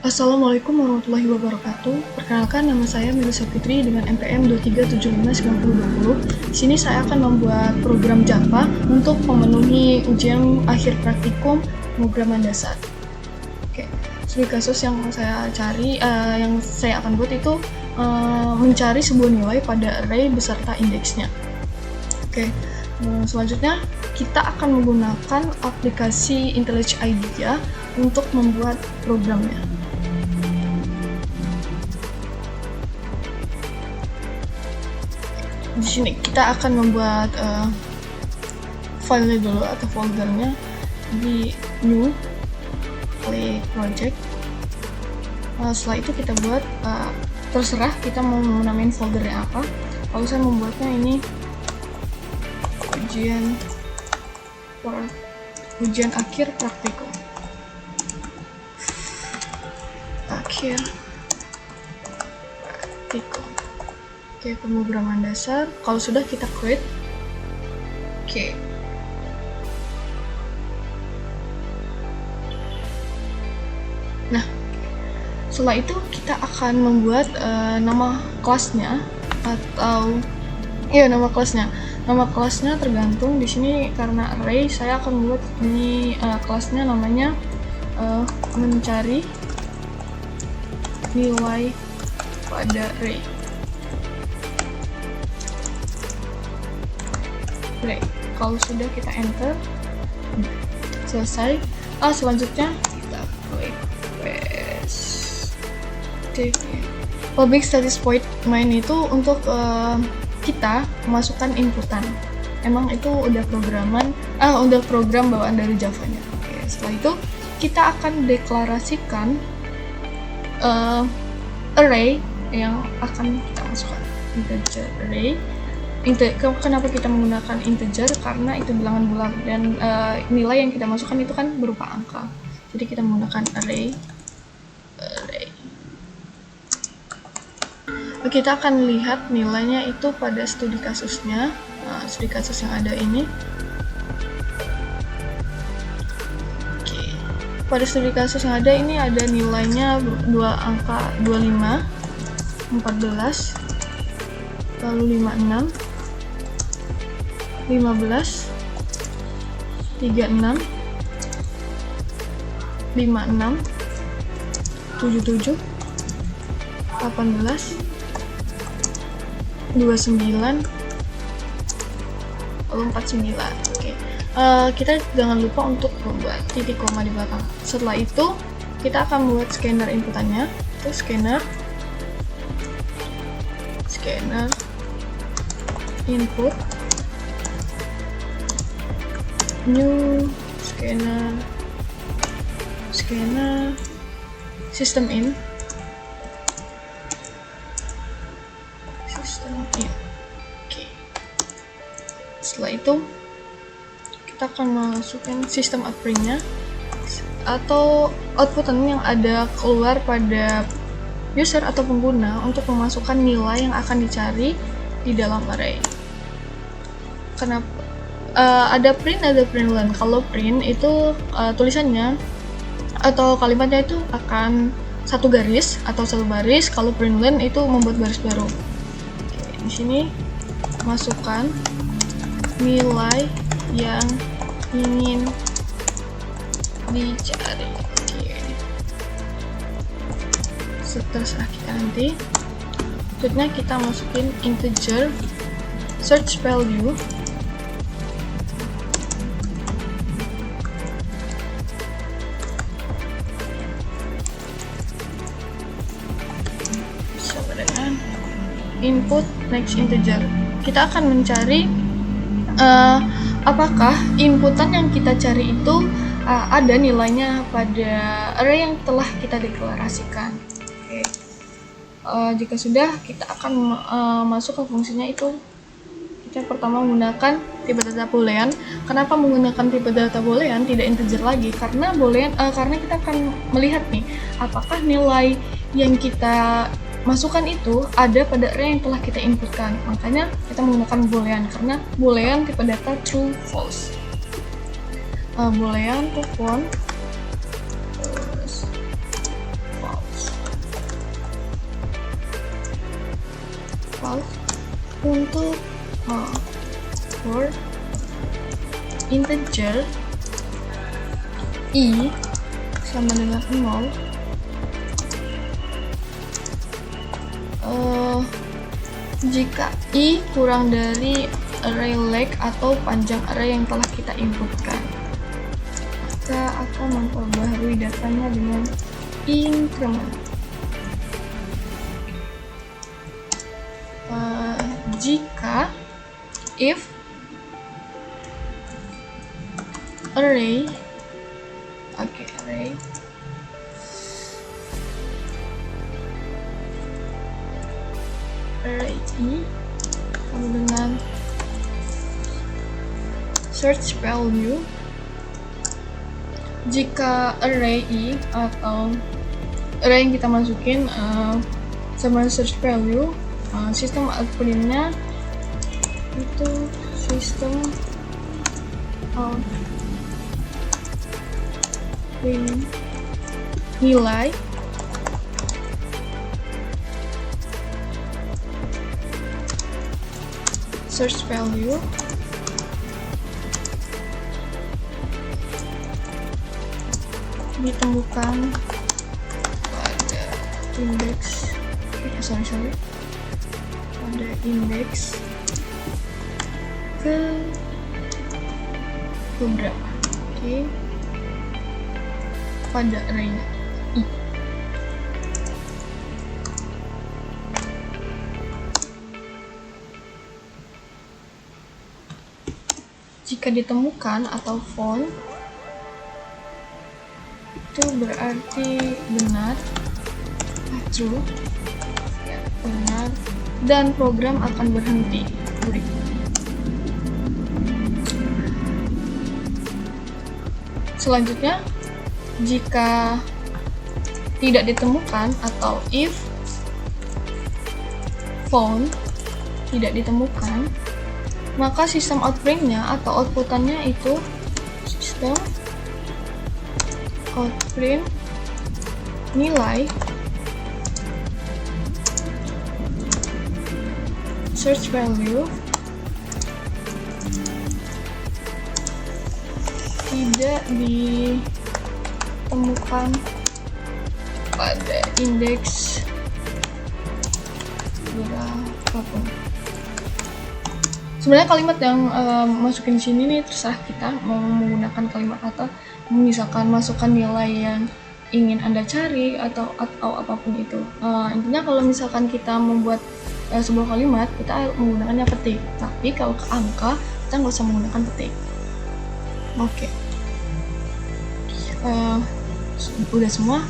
Assalamualaikum warahmatullahi wabarakatuh. Perkenalkan, nama saya Melisa Fitri dengan NPM 23759020. Di sini saya akan membuat program Java untuk memenuhi ujian akhir praktikum pemrograman dasar. Oke, studi kasus yang saya cari, yang saya akan buat itu mencari sebuah nilai pada array beserta indeksnya. Oke, selanjutnya kita akan menggunakan aplikasi IntelliJ IDEA untuk membuat programnya. Di sini kita akan membuat filenya dulu atau foldernya di new, klik project. Setelah itu kita buat, terserah kita mau namain foldernya apa. Kalau saya membuatnya ini ujian akhir praktikum. Oke, pemrograman dasar. Kalau sudah, kita create. Oke. Nah, setelah itu kita akan membuat nama kelasnya atau nama kelasnya. Nama kelasnya tergantung di sini karena array. Saya akan membuat ini kelasnya namanya mencari nilai pada array. Kalau sudah, kita enter. Selesai. Selanjutnya kita klik paste. Public static void main itu untuk kita memasukkan inputan. Emang itu udah program bawaan dari Java-nya. Oke, setelah itu kita akan deklarasikan array yang akan kita masukkan. Integer array. Kenapa kita menggunakan integer? Karena itu bilangan bulat dan nilai yang kita masukkan itu kan berupa angka. Jadi kita menggunakan array. Kita akan lihat nilainya itu pada studi kasusnya, studi kasus yang ada ini. Oke. Pada studi kasus yang ada ini ada nilainya dua angka, 25, 14, lalu 56, 15, 36, 56, 77, 18, 29, lalu 49. Oke. Kita jangan lupa untuk membuat titik koma di belakang. Setelah itu kita akan membuat scanner inputannya. Itu scanner input, new scanner system in. Oke. Setelah itu kita akan masukkan sistem output-nya atau outputan yang ada keluar pada user atau pengguna untuk memasukkan nilai yang akan dicari di dalam array. Kenapa ada print len? Kalau print itu tulisannya atau kalimatnya itu akan satu garis atau satu baris. Kalau print len itu membuat baris baru. Oke, di sini masukkan nilai yang ingin dicari. Setelah kita nanti, selanjutnya kita masukin integer search value. Sama dengan input next integer. Kita akan mencari apakah inputan yang kita cari itu ada nilainya pada array yang telah kita deklarasikan. Jika sudah, kita akan masuk ke fungsinya itu. Kita pertama menggunakan tipe data boolean. Kenapa menggunakan tipe data boolean, tidak integer lagi? Karena kita akan melihat nih, apakah nilai yang kita masukkan itu ada pada array yang telah kita inputkan. Makanya kita menggunakan boolean, karena boolean tipe data true false. Boolean to false. false. Untuk for integer i sama dengan 0, jika i kurang dari array leg atau panjang array yang telah kita inputkan, maka akan memperbaharui datanya dengan increment. Jika if array i sama dengan search value, jika array i atau array yang kita masukin sama search value, sistem outputnya itu sistem nilai search value ditemukan pada indeks pada indeks ke beberapa, pada array i. Jika ditemukan atau found, itu berarti benar, true, benar, dan program akan berhenti. Selanjutnya, jika tidak ditemukan atau if found tidak ditemukan, maka sistem outprint-nya atau outputannya itu sistem outprint nilai search value tidak ditemukan pada indeks berapapun. Sebenarnya kalimat yang masukin sini nih terserah kita mau menggunakan kalimat atau misalkan masukkan nilai yang ingin Anda cari atau apapun itu. Intinya kalau misalkan kita membuat sebuah kalimat, kita menggunakannya petik. Tapi kalau ke angka, kita nggak usah menggunakan petik. Oke. Udah semua,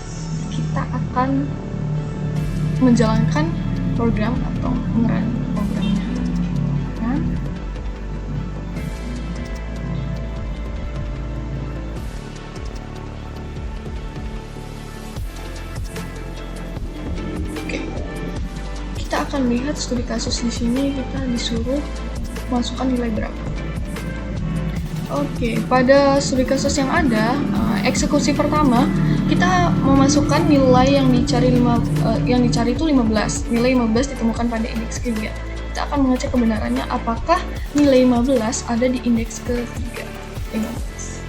kita akan menjalankan program atau ngerun programnya. Kita akan lihat studi kasus di sini. Kita disuruh masukkan nilai berapa. Oke, pada studi kasus yang ada, eksekusi pertama kita memasukkan nilai yang dicari itu 15. Nilai 15 ditemukan pada indeks ketiga. Kita akan mengecek kebenarannya apakah nilai 15 ada di indeks ketiga. 15.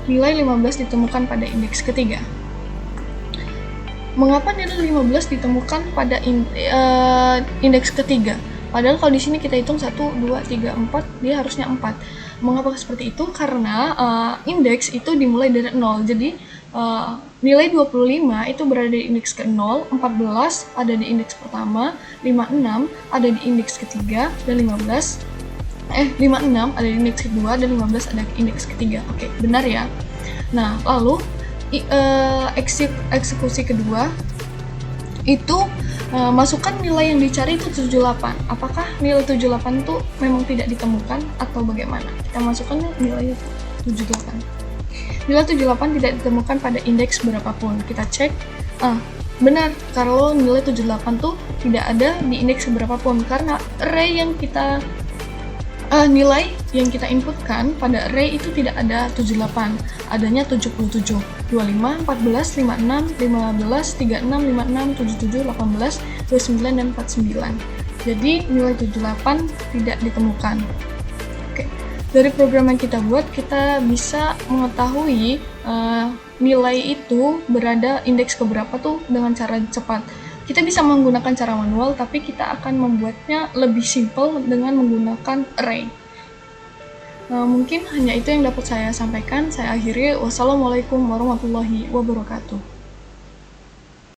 Nilai 15 ditemukan pada indeks ketiga. Mengapa nilai 15 ditemukan pada indeks ketiga? Padahal kalau di sini kita hitung 1, 2, 3, 4, dia harusnya 4. Mengapa seperti itu? Karena indeks itu dimulai dari 0. Jadi nilai 25 itu berada di indeks ke-0, 14 ada di indeks pertama, 56 ada di indeks ketiga, dan 56 ada di indeks kedua, dan 15 ada di indeks ketiga. Oke, benar ya? Nah, lalu eksekusi kedua itu masukkan nilai yang dicari itu 78. Apakah nilai 78 itu memang tidak ditemukan atau bagaimana? Kita masukkan nilai 78. Nilai 78 tidak ditemukan pada indeks berapapun. Kita cek, benar kalau nilai 78 tuh tidak ada di indeks berapapun karena array yang kita nilai yang kita inputkan pada array itu tidak ada 78, adanya 77. 25, 14, 56, 15, 36, 56, 77, 18, 29, dan 49. Jadi nilai 78 tidak ditemukan. Oke. Dari program yang kita buat, kita bisa mengetahui nilai itu berada indeks keberapa tuh dengan cara cepat. Kita bisa menggunakan cara manual, tapi kita akan membuatnya lebih simple dengan menggunakan array. Mungkin hanya itu yang dapat saya sampaikan. Saya akhiri. Wassalamualaikum warahmatullahi wabarakatuh.